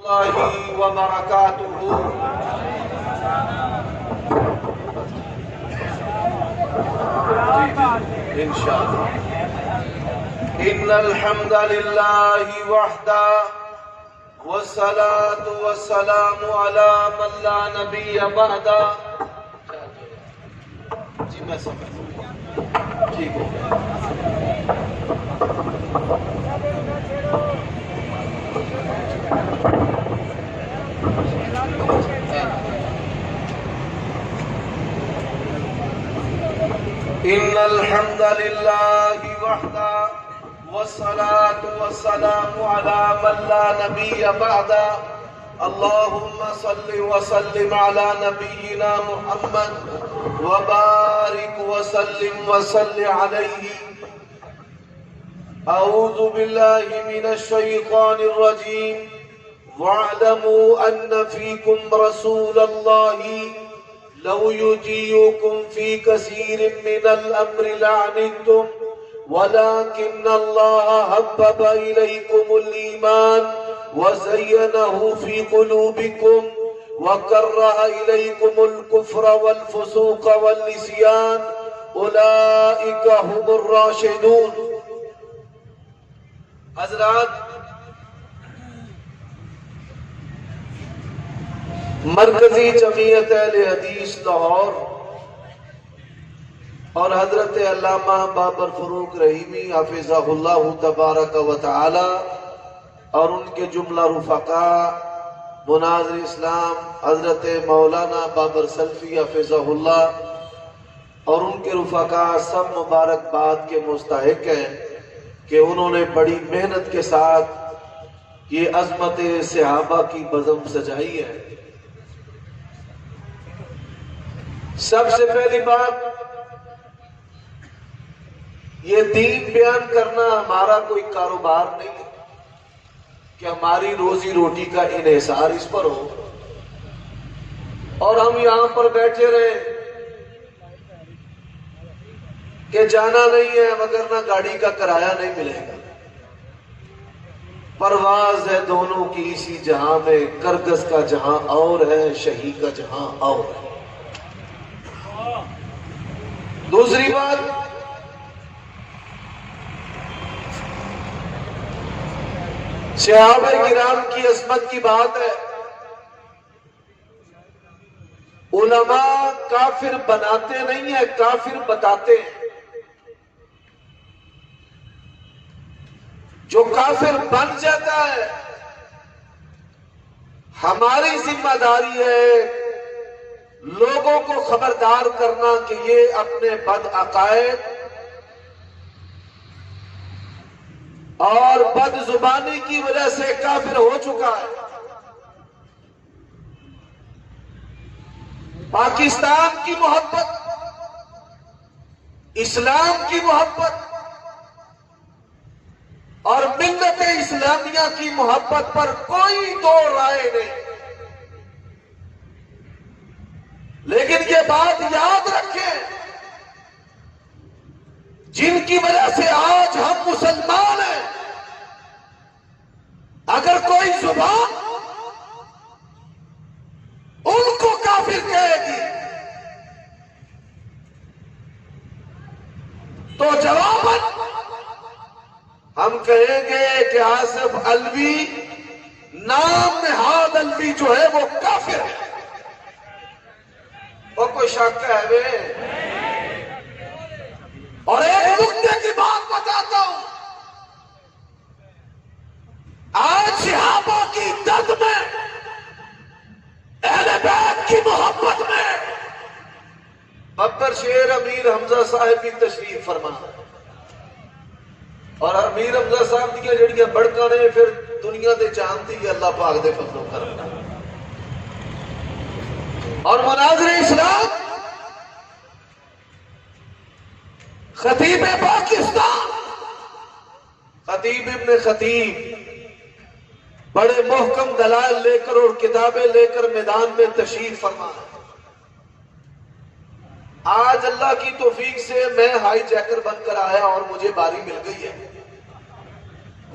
الله وبركاته. إن شاء الله. إن الحمد لله وحده والصلاة والسلام على من لا نبي بعده. جی میں سمجھ ٹھیک ہو گیا. إن الحمد لله وحده والصلاة والسلام على من لا نبي بعده. اللهم صل وسلم على نبينا محمد وبارك وسلم وصل عليه. أعوذ بالله من الشيطان الرجيم. واعلموا أن فيكم رسول الله لو يطيعكم في كثير من الأمر لعنتم ولكن الله حبب إليكم الإيمان وزينه في قلوبكم وكره إليكم الكفر والفسوق والعصيان أولئك هم الراشدون. حضرات، مرکزی جمعیت اہل حدیث لاہور اور حضرت علامہ بابر فروق رحیمی حفظہ اللہ تبارک و تعالی اور ان کے جملہ رفقا مناظر اسلام حضرت مولانا بابر سلفی حفظہ اللہ اور ان کے رفقا سب مبارکباد کے مستحق ہیں کہ انہوں نے بڑی محنت کے ساتھ یہ عظمت صحابہ کی بزم سجائی ہے. سب سے پہلی بات، یہ دین بیان کرنا ہمارا کوئی کاروبار نہیں ہے کہ ہماری روزی روٹی کا انحصار اس پر ہو اور ہم یہاں پر بیٹھے رہیں کہ جانا نہیں ہے وگرنہ گاڑی کا کرایہ نہیں ملے گا. پرواز ہے دونوں کی اسی جہاں میں، کرگس کا جہاں اور ہے، شہی کا جہاں اور ہے. دوسری بات، صحابہ کرام کی عظمت کی بات ہے. علماء کافر بناتے نہیں ہیں، کافر بتاتے ہیں. جو کافر بن جاتا ہے ہماری ذمہ داری ہے لوگوں کو خبردار کرنا کہ یہ اپنے بد عقائد اور بد زبانی کی وجہ سے کافر ہو چکا ہے. پاکستان کی محبت، اسلام کی محبت اور ملت اسلامیہ کی محبت پر کوئی دو رائے نہیں. لیکن یہ بات یاد رکھیں، جن کی وجہ سے آج ہم مسلمان ہیں، اگر کوئی زبان ان کو کافر کہے گی تو جواباً ہم کہیں گے کہ آصف الوی نام نہاد الوی جو ہے وہ کافر ہے. اور کوئی شک ہے وے؟ اور ایک نکتے کی بات بتاتا ہوں، آج صحابہ کی درد میں، اہل بیت کی محبت میں ابر شیر امیر حمزہ صاحب کی تشریف فرما اور امیر حمزہ صاحب دیا جڑیاں بڑکا نے پھر دنیا دے جانتی ہے اللہ پاک دے فضل و کرم. اور مناظر اسلام خطیب پاکستان خطیب ابن خطیب بڑے محکم دلائل لے کر اور کتابیں لے کر میدان میں تشریف فرما. آج اللہ کی توفیق سے میں ہائی جیکر بن کر آیا اور مجھے باری مل گئی ہے.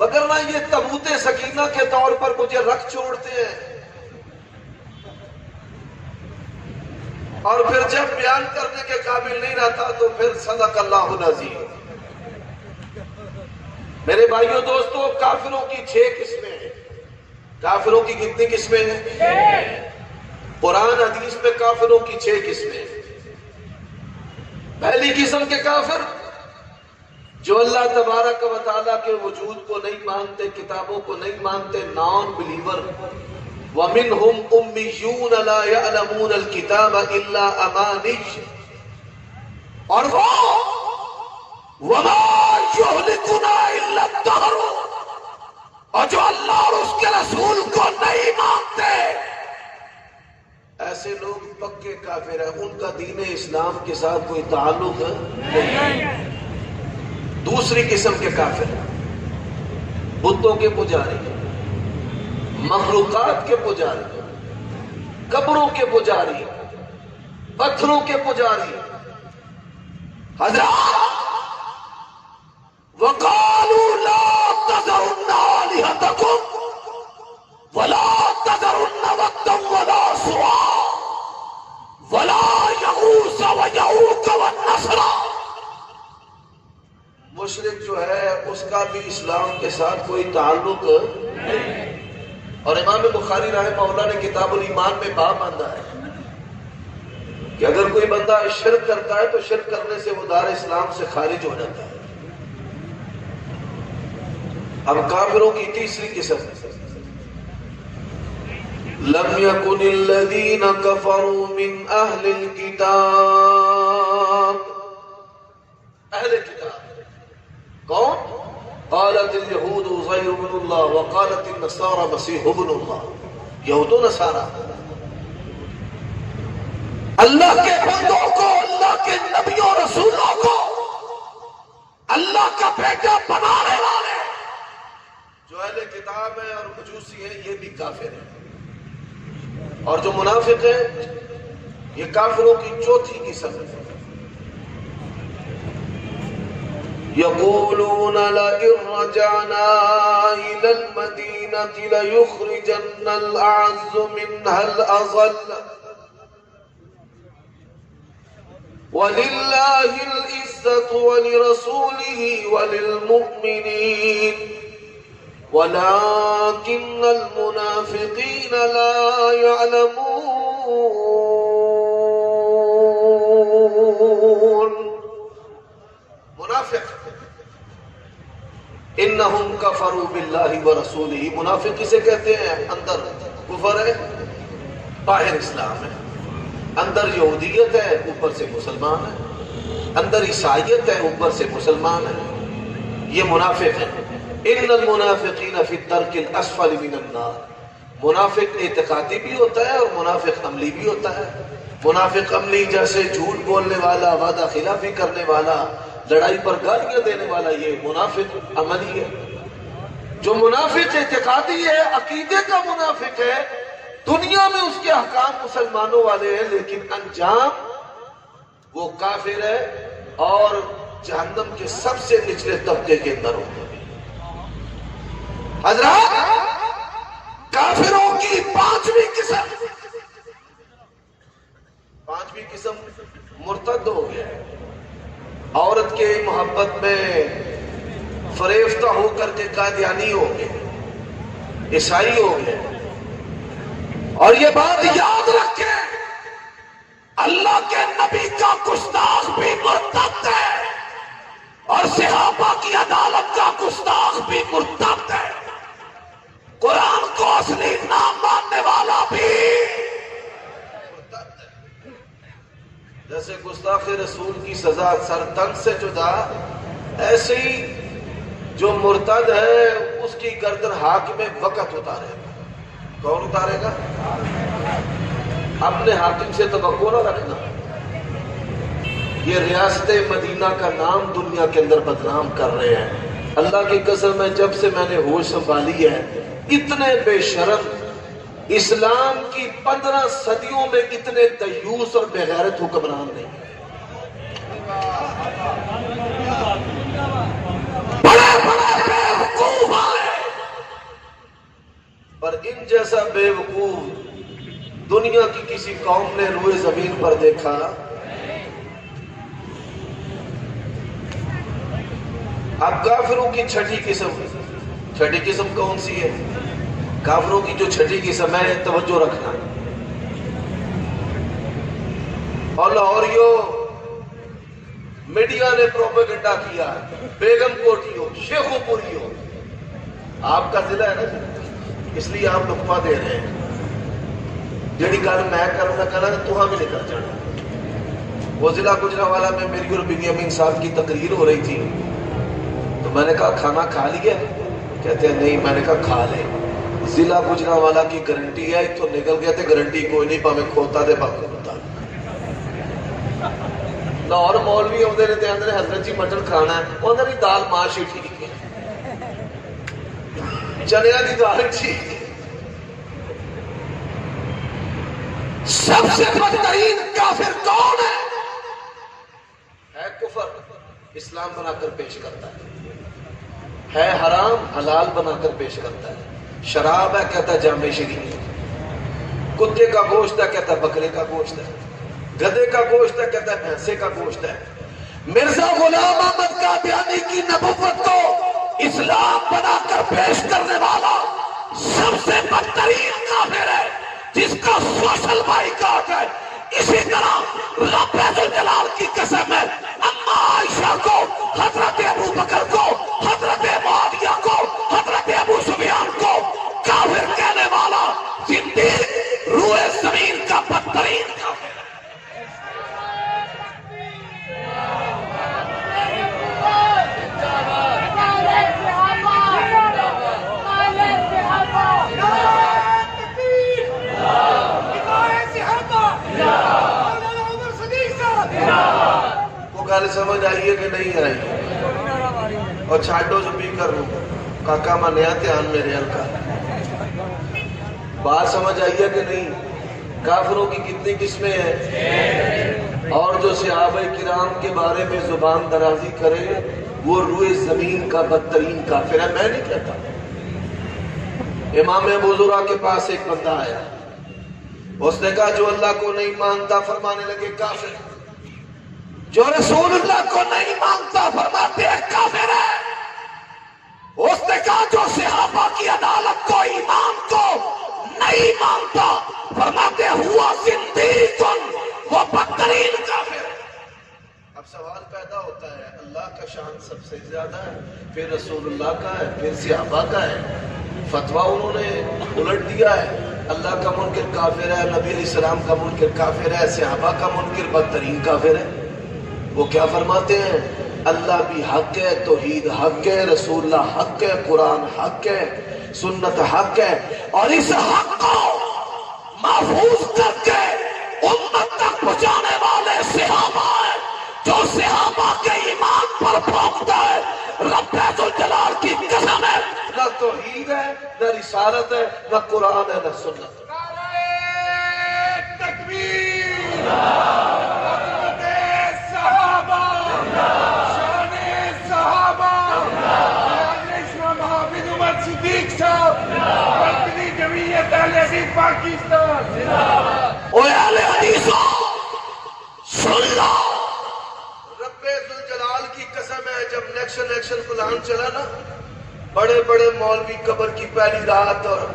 وگرنہ یہ تابوت سکینہ کے طور پر مجھے رکھ چھوڑتے ہیں، اور پھر جب بیان کرنے کے قابل نہیں رہتا تو پھر صدق اللہ العظیم۔ میرے بھائیوں دوستو، کافروں کی 6 قسمیں ہیں۔ کافروں کی کتنی قسمیں ہیں؟ قرآن حدیث میں کافروں کی 6 قسمیں ہیں۔ پہلی قسم کے کافر جو اللہ تبارک و تعالیٰ کے وجود کو نہیں مانتے، کتابوں کو نہیں مانتے، نان بلیور۔ وَمِنْهُمْ أُمِّيُّونَ لَا يَعْلَمُونَ الْكِتَابَ إِلَّا أَمَانِيَّ، اور وہ وَمَا يُهْلِكُنَا إِلَّا الدَّهْرُ، اور جو اللہ اور اس کے رسول کو نہیں مانتے، ایسے لوگ پکے کافر ہیں، ان کا دین اسلام کے ساتھ کوئی تعلق نہیں۔ دوسری قسم کے کافر بتوں کے پجاری، مخلوقات کے پجاری، قبروں کے پجاری، پتھروں کے پجاری۔ حضرات وَقَالُوا لَا تَذَرُنَّ آلِهَتَكُمْ وَلَا تَذَرُنَّ وَدًّا وَلَا سُوَاعًا وَلَا يَغُوثَ وَيَعُوقَ وَالنَّسْرَ۔ مشرک جو ہے اس کا بھی اسلام کے ساتھ کوئی تعلق نہیں۔ اور امام بخاری رحمہ اللہ نے کتاب الایمان میں باب باندھا ہے کہ اگر کوئی بندہ شرک کرتا ہے تو شرک کرنے سے وہ دار اسلام سے خارج ہو جاتا ہے۔ اب کافروں کی تیسری قسم، لم يكن الذين كفروا من اهل الكتاب، اہل کتاب کون؟ قالت اليهود عزير ابن الله وقالت النصارى مسيح ابن الله۔ یہود و نصارہ اللہ کے بندوں کو، اللہ کے نبیوں رسولوں کو اللہ کا بیٹا بنانے والے جو اہل کتاب ہیں اور مجوسی ہیں، یہ بھی کافر ہیں۔ اور جو منافق ہیں، یہ کافروں کی چوتھی قسم ہے۔ يقولون لئن رجعنا إلى المدينة ليخرجن الأعز منها الأذل ولله العزة ولرسوله وللمؤمنين ولكن المنافقين لا يعلمون۔ منافق انہم کفروا باللہ ورسولہ، منافق کسے کہتے ہیں؟ اندر کفر ہے، باہر اسلام ہے، اندر یہودیت ہے، اوپر سے مسلمان ہے، اندر عیسائیت ہے، اوپر سے مسلمان ہے، یہ منافق ہے۔ ان المنافقین فی الدرک الاسفل من النار، منافق اعتقادی بھی ہوتا ہے اور منافق عملی بھی ہوتا ہے۔ منافق عملی جیسے جھوٹ بولنے والا، وعدہ خلافی کرنے والا، لڑائی پر گالیاں دینے والا، یہ منافق عملی ہے۔ جو منافق اعتقادی ہے، عقیدے کا منافق ہے، دنیا میں اس کے احکام مسلمانوں والے ہیں لیکن انجام وہ کافر ہے اور جہنم کے سب سے نچلے طبقے کے اندر ہوتے ہیں۔ حضرات کافروں کی پانچویں قسم مرتد ہو گیا ہے، عورت کے محبت میں فریفتہ ہو کر کے قادیانی ہو گئے، عیسائی ہو گئے۔ اور یہ بات یاد رکھیں، اللہ کے نبی کا گستاخ بھی مرتد ہے اور صحابہ کی عدالت کا گستاخ بھی مرتد ہے، قرآن کو اصلی نام ماننے والا بھی مرتد ہے۔ جیسے گستاخ رسول کی سزا سر تن سے جدا، ایسے ہی جو مرتد ہے اس کی گردن حاکم وقت اتارے گا۔ کون اتارے گا؟ اپنے حاکم سے توقع نہ رکھنا۔ یہ ریاست مدینہ کا نام دنیا کے اندر بدنام کر رہے ہیں۔ اللہ کی قسم ہے، جب سے میں نے ہوش سنبھالی ہے، اتنے بے شرم، اسلام کی 15 صدیوں میں اتنے دیوس اور بے غیرت حکمران نہیں ہیں۔ بڑے بڑے بے وقوف پر ان جیسا بیوقوف دنیا کی کسی قوم نے روئے زمین پر دیکھا؟ اب کافروں کی چھٹی قسم کون سی ہے؟ کافروں کی جو چھٹی قسم ہے، توجہ رکھنا، اور لاہوریوں میڈیا نے پروپیگنڈا کیا، بیگم کوٹیوں، شیخو پوریوں، آپ کا ضلع ہے نا، اس لیے آپ لقمہ دے رہے ہیں۔ جیڑی گل میں کروں نہ کرنا تو ہم بھی نکل جانا۔ وہ ضلع گجرانوالہ میں میری اور بنیامین صاحب کی تقریر ہو رہی تھی، تو میں نے کہا کھانا کھا لیا؟ کہتے ہیں نہیں۔ میں نے کہا کھا لے، ضلع گجرانوالہ کی گارنٹی ہے، تو نکل گیا تھے، گارنٹی کوئی نہیں، پاویں کھوتا دے پاویں کھوتا۔ لاہور مولوی آتے رہتے ہیں حضرت جی مٹن کھانا ہے، انہوں نے دال ماش ہی ٹھیک ہے، چنیا دی دال ٹھیک ہے۔ سب سے بدترین کافر کون ہے؟ کفر اسلام بنا کر پیش کرتا ہے حرام حلال بنا کر پیش کرتا ہے، شراب ہے کہتا ہے جامع شریف، کتے کا گوشت ہے کہتا ہے بکرے کا گوشت ہے، گدے کا گوشت ہے کہتا ہے بھینسے کا گوشت ہے۔ مرزا غلام احمد قادیانی کی نبوت کو اسلام بنا کر پیش کرنے والا سب سے بدترین کافر ہے، جس کا سوشل بائیکاٹ ہے۔ اسی طرح رب ذوالجلال کی قسم ہے، اما عائشہ کو، حضرت ابو بکر کو، حضرت معاویہ کو، حضرت ابو سفیان کو کافر کہنے والا زندیق روئے زمین کا بدترین کافر ہے۔ وہ گل سمجھ آئی ہے کہ نہیں آئی؟ اور چھاٹو جو بھی کروں کاکا منیا دھیان میرے ہلکا، بات سمجھ آئی ہے کہ نہیں؟ کافروں کی کتنی قسمیں ہیں، اور جو صحابہ کرام کے بارے میں زبان درازی کرے وہ روئے زمین کا بدترین کافر ہے۔ میں نہیں کہتا۔ امام ابو زرع کے پاس ایک بندہ آیا، اس نے کہا جو اللہ کو نہیں مانتا فرمانے لگے کافر، جو رسول اللہ کو نہیں مانتا فرماتے ہیں کافر ہے۔ اس نے کہا جو صحابہ کی عدالت کو، ایمان کو نہیں مانتا فرماتے ہوا زندیق، وہ بدترین کافر ہے۔ اب سوال پیدا ہوتا ہے، اللہ کا شان سب سے زیادہ ہے، پھر رسول اللہ کا ہے، پھر صحابہ کا ہے، فتویٰ انہوں نے الٹ دیا ہے، اللہ کا منکر کافر ہے، نبی علیہ السلام کا منکر کافر ہے، صحابہ کا منکر بدترین کافر ہے۔ وہ کیا فرماتے ہیں؟ اللہ بھی حق ہے، توحید حق ہے، رسول اللہ حق ہے، قرآن حق ہے، سنت حق ہے، اور اس حق کو محفوظ کر کے امت تک پہنچانے والے صحابہ ہیں۔ جو صحابہ کے ایمان پر پھونکتا ہے، رب ذوالجلال کی قسم ہے، نہ توحید ہے، نہ رسالت ہے، نہ قرآن ہے، نہ سنت ہے۔ تکبیر! صدیق صاحب مرکزی جمعیت اہل حدیث پاکستان، اوے اہل حدیثوں سن لو، رب ذوالجلال کی قسم ہے، جب الیکشن پلان چلا نا، بڑے بڑے مولوی قبر کی پہلی رات اور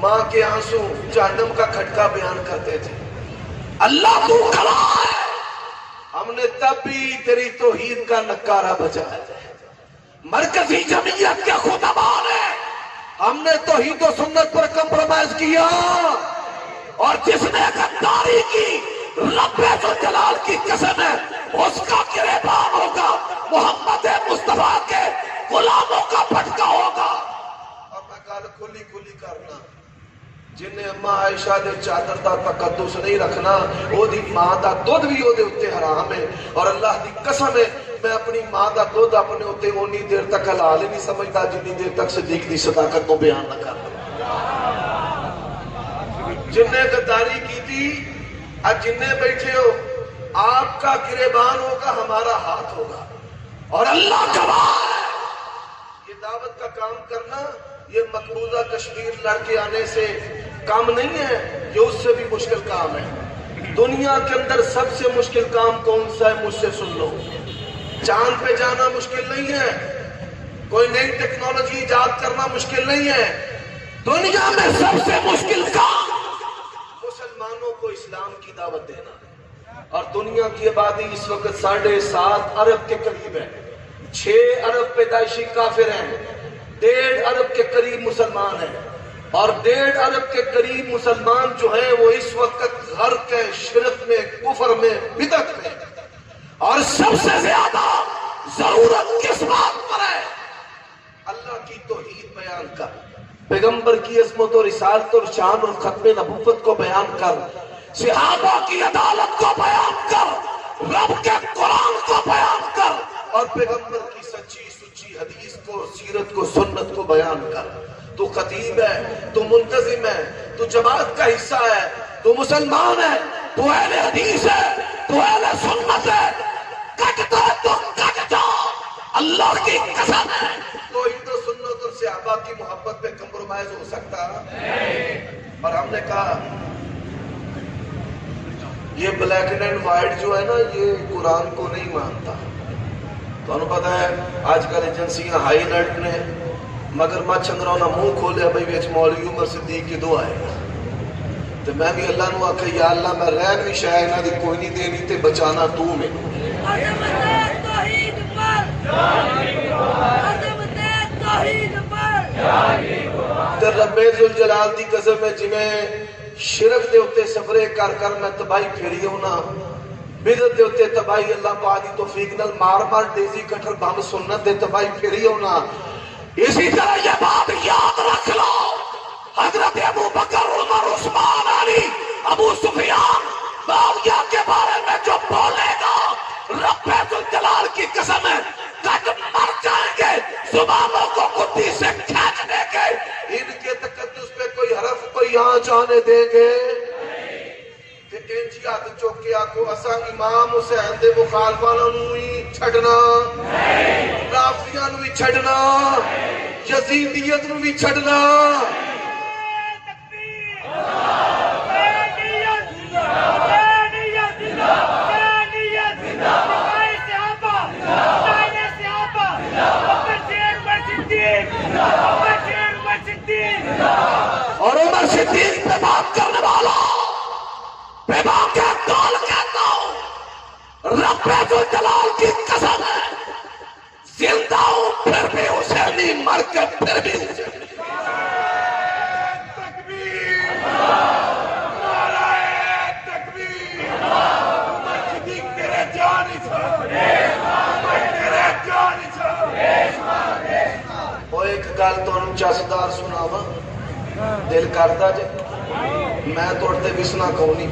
ماں کے آنسو جہنم کا کھٹکا بیان کرتے تھے۔ اللہ تو کھڑا ہے، ہم نے تب بھی تیری توحید کا نکارہ بجایا ہے۔ مرکزی جمعیت کے خطباء نے ہم نے توحید و سنت پر کمپرومائز کیا، اور جس نے غداری کی رب ذوالجلال کی قسم ہے اس کا گریبان ہوگا، محمد مصطفیٰ کے غلاموں کا پھٹکا ہوگا۔ اور میں گل کھلی کرنا، جنہیں اما عائشہ دے چادر دا تقدس نہیں رکھنا، وہ دی ماں دا دودھ بھی وہ دے اتے حرام ہے، اور اللہ دی قسم ہے میں اپنی ماں دا دودھ اپنے اتے اونی دیر تک حلال ہی نہیں سمجھتا جنی دیر تک صدیق دی صداقت کو بیان نہ کرنا۔ جن نے غداری کی تھی، آج جن نے بیٹھے ہو، آپ کا گریبان ہوگا، ہمارا ہاتھ ہوگا، اور اللہ گواہ ہے۔ یہ دعوت کا کام کرنا یہ مقبوضہ کشمیر لڑ کے آنے سے کام نہیں ہے، یہ اس سے بھی مشکل کام ہے۔ دنیا کے اندر سب سے مشکل کام کون سا ہے؟ مجھ سے سن لو، چاند پہ جانا مشکل نہیں ہے، کوئی نئی ٹیکنالوجی ایجاد کرنا مشکل نہیں ہے۔ دنیا میں سب سے مشکل کام مسلمانوں کو اسلام کی دعوت دینا ہے۔ اور دنیا کی آبادی اس وقت 7.5 ارب کے قریب ہے، 6 ارب پیدائشی کافر ہیں، 1.5 ارب کے قریب مسلمان ہیں، اور 1.5 ارب کے قریب مسلمان جو ہیں وہ اس وقت غرق ہے شرک میں، کفر میں، بدعت میں۔ اور سب سے زیادہ ضرورت کس بات پر ہے؟ اللہ کی توحید بیان کر، پیغمبر کی عظمت اور رسالت اور شان اور ختم نبوت کو بیان کر، صحابہ کی عدالت کو بیان کر، رب کے قرآن کو بیان کر، اور پیغمبر کی سچی سچی حدیث کو، سیرت کو، سنت کو بیان کر۔ تو خطیب ہے، تو منتظم ہے، تو جماعت کا حصہ ہے، تو مسلمان ہے، تو اہل حدیث ہے، تو اہل سنت ہے، کٹتا ہے تو کٹ جا، اللہ کی قسم ہے۔ توحید و سنت اور صحابہ کی محبت پہ کمپرومائز ہو سکتا؟ اور ہم نے کہا یہ بلیک اینڈ وائٹ جو ہے نا، یہ قرآن کو نہیں مانتا۔ تو انہوں پتا ہے آج کل ایجنسیاں ہائی لائٹ نے مگر مچھ انگروں نہ منہ کھولیا بھئی ویچ مولوی عمر صدیق کی دعا ہے۔ تو میں بھی اللہ نو آکھا یا اللہ میں رہن بھی شاید نہ دی کوئی نہیں دینی تے بچانا تو میں۔ تے رب ذوالجلال دی قسم ہے جنہیں شرک دے ہوتے سفرے کر کر میں تباہی پھیری ہونا، بدعت دے ہوتے تباہی اللہ پاکی توفیق نال مار مار دیزی کٹھر بام سنت دے تباہی پھیری ہونا۔ اسی طرح یہ بات یاد رکھ لو، حضرت ابو بکر، عمر، عثمان، علی، ابو سفیان، معاویہ کے بارے میں جو بولے گا رب ذوالجلال کی قسم ہے کٹ مر جائیں گے، زبانوں کو کتی سے کھینچ دیں گے، ان کے تقدس پہ کوئی حرف کوئی آنچ آنے دیں گے۔ انجی ہاتھ چوکے آکو اسا امام حسین دے مخالفانوں نوی چھڑنا، رافضیاں نوی چھڑنا، یزیدیت نوی چھڑنا۔ اور عمر صدیق پہ بات کرنے والا پیغام کے کال کہتا ہوں، رب ذوالجلال کی قسم ہے زندہ ہوں پھر بھی حسینی، مر کے پھر بھی حسینی۔ تکبیر، نعرہ تکبیر، عمر صدیق تیرے جانی چھوڑ، تیرے جانی چھوڑ۔ وہ ایک گل تو چسدار سناوا، دل کرتا جے میں توڑتے بسنا کونی۔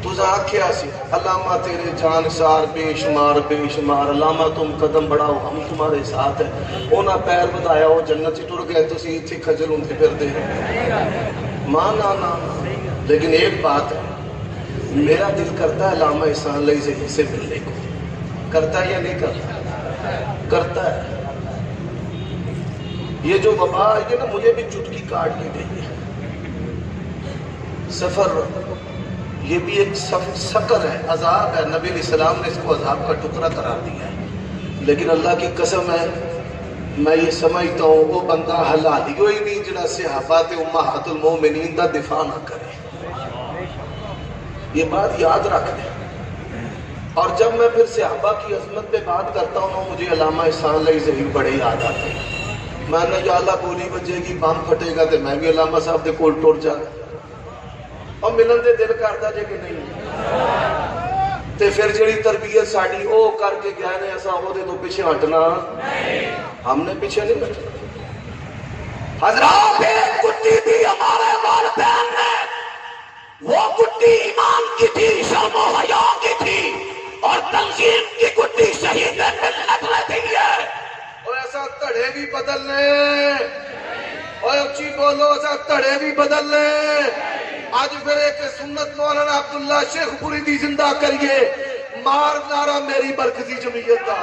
تجھا آکھیا سی علامہ تیرے جانسار بے شمار بے شمار، علامہ تم قدم بڑھاؤ ہم تمہارے ساتھ ہیں، اونا پیر بتایا وہ جنت سے ٹر گئے تو سی تھی کھجل ان سے پھر دے مانا نا۔ لیکن ایک بات ہے، میرا دل کرتا ہے علامہ احسان علیہ زہی سے ملنے کو، کرتا ہے یا نہیں کرتا؟ کرتا ہے۔ یہ جو وبا آئی ہے نا مجھے بھی چٹکی کاٹ کے گئی ہے۔ سفر یہ بھی ایک سکر ہے، عذاب ہے، نبی علیہ السلام نے اس کو عذاب کا ٹکڑا قرار دیا ہے۔ لیکن اللہ کی قسم ہے میں یہ سمجھتا ہوں وہ بندہ حلالی ہوئی نہیں جنہاں صحابات امہات المومنین دا دفاع نہ کرے۔ یہ بات یاد رکھ دیں۔ اور جب میں پھر صحابہ کی عظمت پہ بات کرتا ہوں مجھے علامہ احسان علیہ زہی بڑے یاد آتے ہیں۔ میں نے یا اللہ گولی بجے گی بم پھٹے گا تو میں بھی علامہ صاحب دے کول ٹر جانا، اور ملن دے دل کرتا جے کہ نہیں۔ تے پھر جڑی تربیت ساڑی او کر کے گیا نے ایسا ہو دے تو پیچھے ہٹنا، ہم نے پیچھے نہیں ہٹنا۔ حضرات ایک گٹی بھی ہمارے والدین نے، وہ گٹی ایمان کی تھی، شرم و حیا کی تھی، اور تنظیم کی گٹی شہید ملت رہتی ہے۔ اور ایسا تڑے بھی بدل لیں، اور اچھی بولو ایسا تڑے بھی بدل لیں۔ آج پھر ایک سنت مولانا عبداللہ شیخ پوری دی زندہ کریے، مار نعرہ میری مرکزی جمعیت کا۔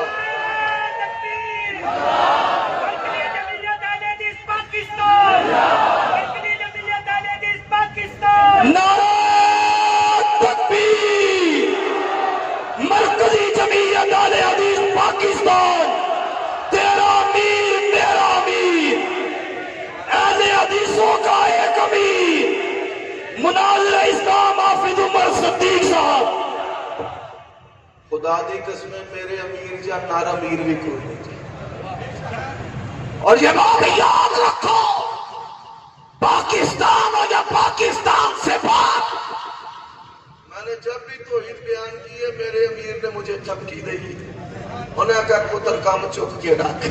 نعرہ تکبیر! مرکزی جمعیت اہل حدیث پاکستان، تیرا امیر میرا امیر، اہل حدیثوں کا ایک امیر، مناظر اسلام حافظ عمر صدیق صاحب۔ خدا دی قسمیں میرے امیر یا نار امیر بھی کوئی نہیں۔ اور یہ بات یاد رکھو، پاکستان ہو یا پاکستان سے پاک، میں نے جب بھی توحید بیان کی ہے میرے امیر نے مجھے چمکی دی، انہیں کہا پتر کام چک کے ڈاک۔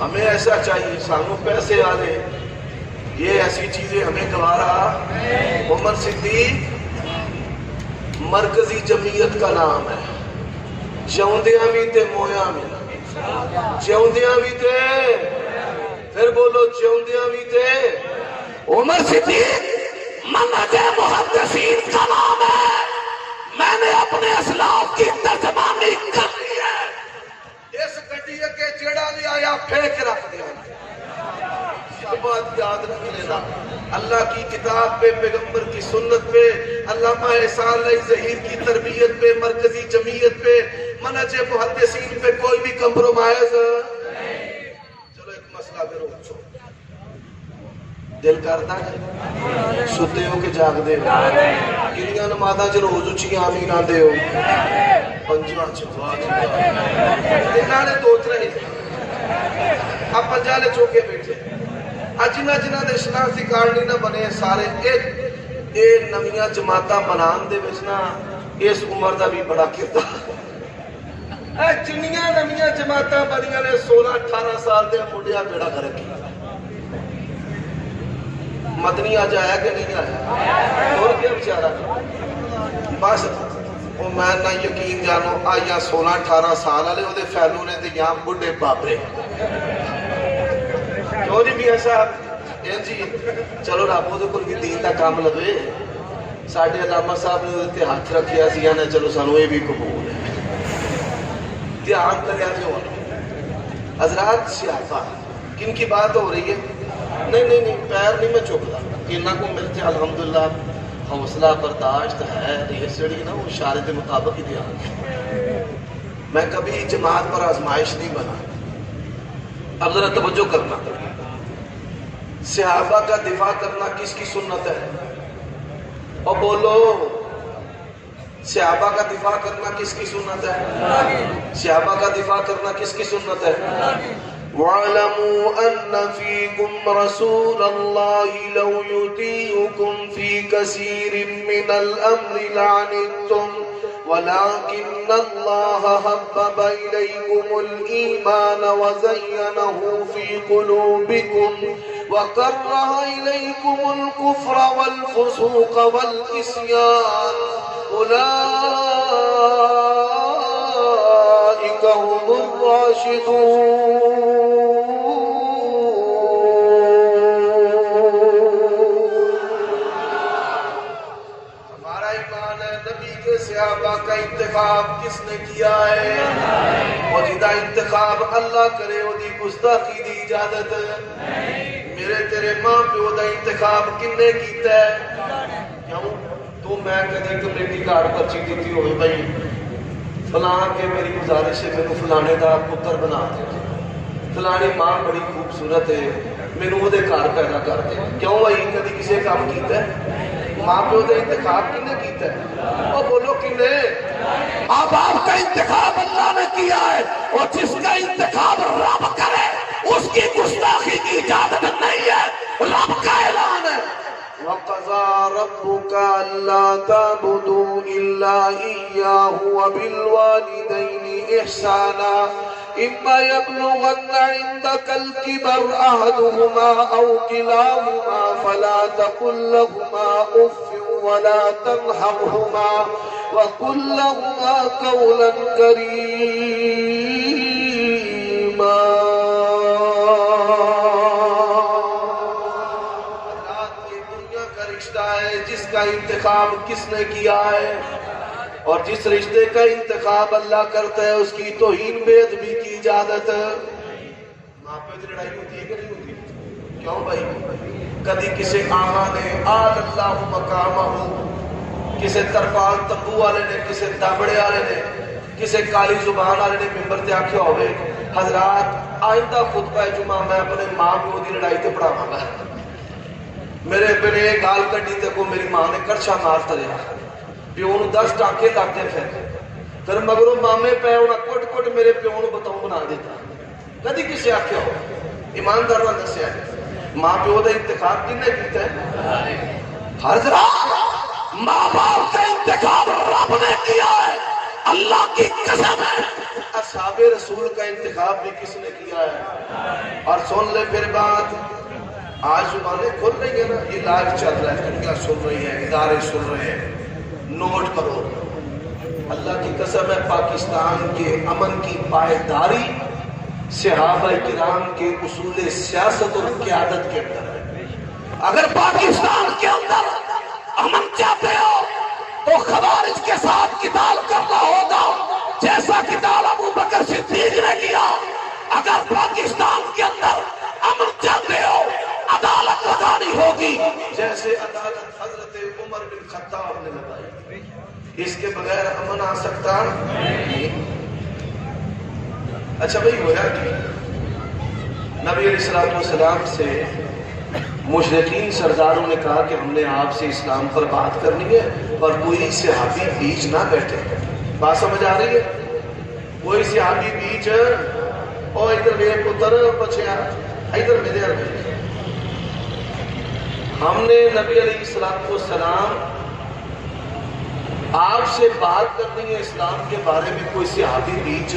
ہمیں ایسا چاہیے، سانو پیسے آنے یہ ایسی چیزیں ہمیں گوارا۔ عمر صدیق مرکزی جمعیت کا نام ہے، جوندیاں بھی تے مویاں بھی، جوندیاں بھی تے، پھر بولو جوندیاں بھی تے۔ عمر صدیق منہج محدثین کا نام ہے، میں نے اپنے اسلاف کی ترجمانی کر لی ہے۔ اس گڈیے کے جڑا بھی آیا پھینک رکھ دیا۔ یہ بات یاد رکھ لینا، اللہ کی کتاب پہ، پیغمبر کی سنت پہ، علامہ احسان علی ظہیر کی تربیت پہ، مرکزی جمعیت پہ، منہج محدثین پہ کوئی بھی کمپرومائز۔ چلو ایک مسئلہ پہ روک چھو، دل کرتا ہے ستے ہو کہ جاگ دے ہو؟ کنیاں نمازاں چ روز اچھی آمین آندے ہو؟ پنجواں چھوا دینا نے دوت رہے اب پنجالے چوکے بیٹھے جنہ جنہ دے شناختی کارڈ نہیں نہ بنے سارے اے نمیاں جماعتاں بنان دے وچنا اس عمر دا بھی بڑا کردار۔ اے جنیاں نمیاں جماعتاں بنیاں نے 16-18 سال دے مڈیاں بیڑا کر رکھی۔ مدنی آج آیا کہ نہیں آیا؟ اور کیا بچارہ بس وہ میں نہ یقین جانو آیا 16-18 سال والے وہ فیلو نے یہاں بڑھے بابے جو جی میاں صاحب جی چلو رب وہ کوئی بھی دین دا کام لگے۔ ساڈے علامہ صاحب نے تے ہاتھ رکھیا سی نے چلو سانو یہ بھی قبول ہے۔ دھیان کریا جی ہونا حضرات صحابہ کن کی بات ہو رہی ہے؟ نہیں پیر نہیں میں چکتا، انہاں کو ملتے الحمدللہ حوصلہ برداشت ہے، ریس جڑی نا وہ اشارے کے مطابق ہی دھیان۔ میں کبھی جماعت پر آزمائش نہیں بنا۔ اب ذرا توجہ کرنا، صحابہ کا دفاع کرنا کس کی سنت ہے؟ اور بولو صحابہ کا دفاع کرنا کس کی سنت ہے؟ صحابہ کا دفاع کرنا کس کی سنت ہے؟ وَاعْلَمُوا أَنَّ فِيكُمْ رَسُولَ اللَّهِ لَوْ يُطِيعُكُمْ فِي كَثِيرٍ مِّنَ الْأَمْرِ لَعَنِتُّمْ وَلَكِنَّ اللَّهَ حَبَّبَ إِلَيْكُمُ الْإِيمَانَ وَزَيَّنَهُ فِي قُلُوبِكُمْ وَكَرَّهَ إِلَيْكُمُ الْكُفْرَ وَالْفُسُوقَ وَالْعِصْيَانَ أُولَئِكَ هُمُ الرَّاشِدُونَ۔ صحابہ کا انتخاب کس نے کیا ہے؟ اور جدہ انتخاب اللہ کرے وہ دی گستاخی دی اجازت میرے تیرے ماں پیو دا انتخاب کن نے کیتا ہے؟ کیوں تو میں کدی کمیٹی کارڈ پرچی دیتی ہوئے بھائی فلاں کے میری گزارش ہے میرے فلانے دا پتر بنا دے، فلانی ماں بڑی خوبصورت ہے میرے وہ دے کار پیدا کر دے، کیوں بھائی کدی کسے کام کیتا ہے؟ ماں پیو دا انتخاب کن نے کیتا ہے؟ اور بولو کن نے؟ ماں باپ کا انتخاب اللہ نے کیا ہے، اور جس کا انتخاب رب کرے اس کی گستاخی کی اجازت نہیں ہے، رب کا اعلان ہے۔ وَقَضَى رَبُّكَ أَلَّا تَعْبُدُوا إِلَّا إِيَّاهُ وَبِالْوَالِدَيْنِ إِحْسَانًا إِمَّا يَبْلُغَنَّ عِندَكَ الْكِبَرَ أَحَدُهُمَا أَوْ كِلَاهُمَا فَلَا تَقُل لَّهُمَا أُفٍّ وَلَا تَنْهَرْهُمَا وَقُل لَّهُمَا قَوْلًا كَرِيمًا۔ جس کا انتخاب کس نے کیا ہے اور جس رشتے کا انتخاب اللہ کرتا ہے اس کی توہین بے ادبی کی اجازت ماں پیو کی لڑائی ہوتی ہے کہ نہیں ہوتی؟ کیوں بھائی؟ کدی کسی آغا نے آل اللہ مقامہ، کسی ترپال تمبو والے نے، کسی دابڑے والے نے، کسی کالی زبان والے نے ممبر تے آکھیا ہوئے حضرات آئندہ خطبہ جمعہ میں اپنے ماں پیو کی لڑائی تے پڑھاواں گا، میرے بنے گال کڈی تے کو میری ماں نے کرچا مار تریا، پیو نو 10 ٹانکے لگتے پھر مگروں مامے پے انہاں کٹ کٹ میرے پیو نو بتاؤں بنا دیتا۔ کدی کسی آکھیا ہو؟ ایماندار نہ دسیا ماں پیو دا انتخاب کنے کیتا ہے؟ حضرات ماں باپ کا انتخاب رب نے کیا ہے، اللہ کی قسم ہے۔ اصحاب رسول کا انتخاب بھی کس نے کیا ہے؟ اور سن لے پھر بات، آج زبانیں کھل رہی ہیں نا، یہ لائیو چل رہا ہے، دنیا سن رہی ہے، ادارے سن رہے ہیں، نوٹ کرو اللہ کی قسم ہے پاکستان کے امن کی پائیداری صحابہ کرام کے اصول سیاست اور قیادت کے اندر ہے۔ اگر پاکستان کے اندر امن چاہتے ہو تو خوارج کے ساتھ قتال کرنا ہوگا جیسا قتال ابو بکر صدیق نے کیا۔ اگر پاکستان کے اندر امن چاہتے ہو عدالت لگانی ہوگی جیسے عدالت حضرت عمر بن خطاب نے لگائی، اس کے بغیر امن آ سکتا نہیں۔ اچھا بھئی ہویا کہ نبی علیہ السلام سے مشرکین سرداروں نے کہا کہ ہم نے آپ سے اسلام پر بات کرنی ہے اور کوئی صحابی بیچ نہ بیٹھے۔ بات سمجھ آ رہی ہے؟ کوئی صحابی بیچ اور ادھر میرے پتر بچیا ادھر میرے ہم نے نبی علیہ السلام آپ سے بات کرنی ہے اسلام کے بارے میں، کوئی صحابی بیچ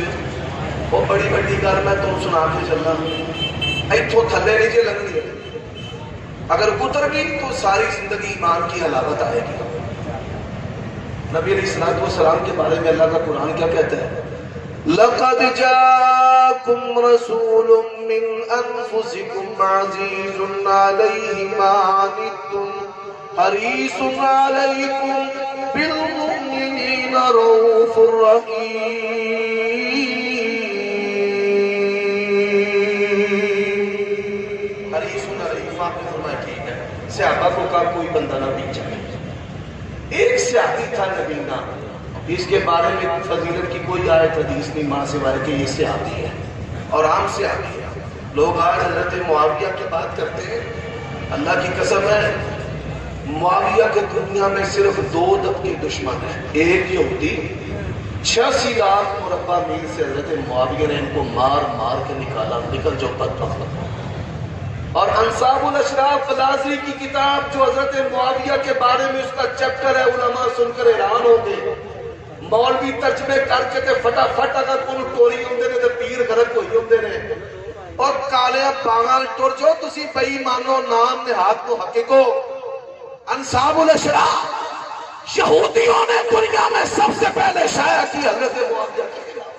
وہ بڑی بڑی گل میں تم سنا کے چلنا ایتھوں تھلے نہیں جے لگنی ہے، اگر اتر گئی تو ساری زندگی ایمان کی حلاوت آئے گی۔ نبی علیہ السلام کے بارے میں اللہ کا قرآن کیا کہتا ہے؟ لَقَدْ جَاءَكُمْ رَسُولٌ مِّنْ أَنفُسِكُمْ عَزِيزٌ عَلَيْهِ مَا عَنِتُّمْ حَرِيصٌ عَلَيْكُمْ بِالْمُؤْمِنِينَ رَءُوفٌ رَحِيمٌ۔ حریص علیہ آپ نے فرمایا ٹھیک ہے، صحابہ کو کہا کوئی بندہ نہ بیچ جائے۔ ایک صحابی تھا نبینا، اس کے بارے میں فضیلت کی کوئی آیت حدیث نہیں ماں سوائے کہ یہ صحابی ہے اور عام صحابی ہے۔ لوگ آج حضرت معاویہ کی بات کرتے ہیں، اللہ کی قسم ہے معاویہ کے دنیا میں صرف 2 طبقے دشمن ہیں، ایک یہودی 86 لاکھ مربع میل سے حضرت معاویہ نے ان کو مار مار کے نکالا، نکل جو بدبخت۔ اور انصاب الاشراف فلازری کی کتاب جو حضرت معاویہ کے بارے میں اس کا چیپٹر ہے، علماء سن کر حیران ہوں گے، مولوی ترجمے کر کے تے فٹافٹ اگر کوئی ٹوری ہوندے نے تے پیر غرق ہوئی ہوندے نے اور کالے باغاں ٹر جو تسی بے ایمانو نام نہاد کو حقیقو۔ انصاب الاشراف یہودیوں نے دنیا میں سب سے پہلے شائع کی حضرت معاویہ کے خلاف،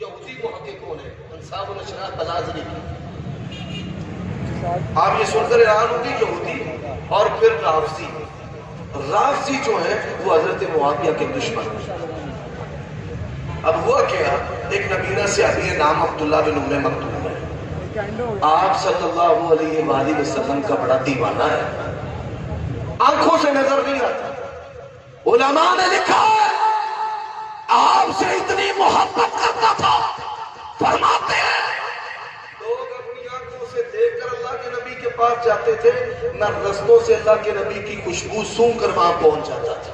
یہودی محققوں نے انصاب الاشراف فلازری کی۔ آپ یہ سن کر حیران ہوں گے، یہودی اور پھر رافضی جو ہیں وہ حضرت معاویہ کے دشمن۔ اب ہوا کیا، ایک نبینا صحابی ہے نام عبداللہ بن ام مکتوم ہے، آپ صلی اللہ علیہ وآلہ وسلم کا بڑا دیوانہ ہے، آنکھوں سے نظر نہیں آتا۔ علماء نے لکھا ہے آپ سے اتنی محبت کرتا تھا، فرماتے ہیں لوگ اپنی آنکھوں سے دیکھ کر اللہ کے نبی کے پاس جاتے تھے، نہ رستوں سے اللہ کے نبی کی خوشبو سونگ کر وہاں پہنچ جاتا تھا۔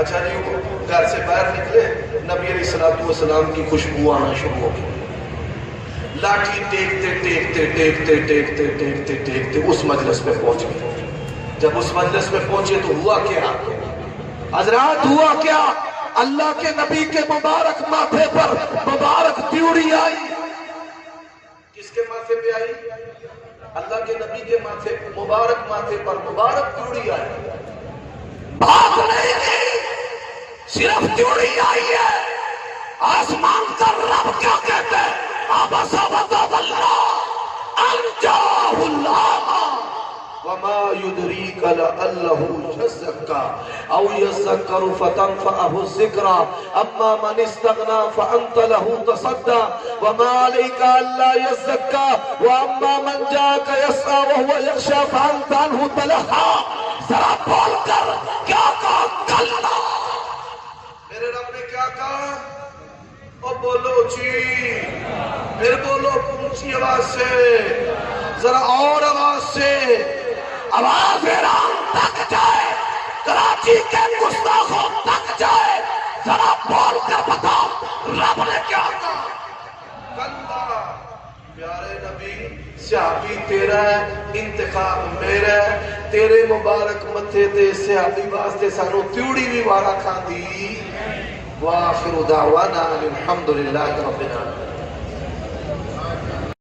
اچھا جی وہ گھر سے باہر نکلے، نبی علیہ السلام کی خوشبو آنا شروع ہو گئی، لاٹھی ٹیکتے ٹیکتے ٹیکتے ٹیکتے ٹیکتے ٹیکتے اس مجلس پہ پہنچ گئے۔ جب اس مجلس میں پہنچے تو ہوا کیا حضرات، ہوا کیا، اللہ کے نبی کے مبارک ماتھے پر مبارک تیوڑی آئی۔ کس کے ماتھے پہ آئی؟ اللہ کے نبی کے ماتھے مبارک ماتھے پر مبارک تیوڑی آئی۔ بات نہیں کی، صرف تیوڑی آئی ہے۔ آسمان کا رب کیا کہتے ہیں؟ آبسا وتولا ان جاءہ الأعمى وما يدريك ربك لعله يزكى أو يذكر فتنفعه الذكرى أما من استغنى فأنت له تصدى وما عليك ألا يزكى وأما من جاءك يسعى وهو يخشى فأنت عنه تلهى. ذرا بول کر کیا کہا کلا. میرے رب نے کیا کہا؟ او بولو جی، پھر بولو اونچی آواز سے، ذرا اور آواز سے. آواز ایران تک جائے، کراچی کے گستاخوں تک جائے. ذرا بول کر بتاؤ رب نے کیا کہا. کلا پیارے نبی، صحابی تیرا ہے، انتخاب میرا ہے. تیرے مبارک متھے تے صحابی واسطے سانو تیوڑی بھی وارا کھاندی. وآخر دعوانا الحمدللہ رب العالمین.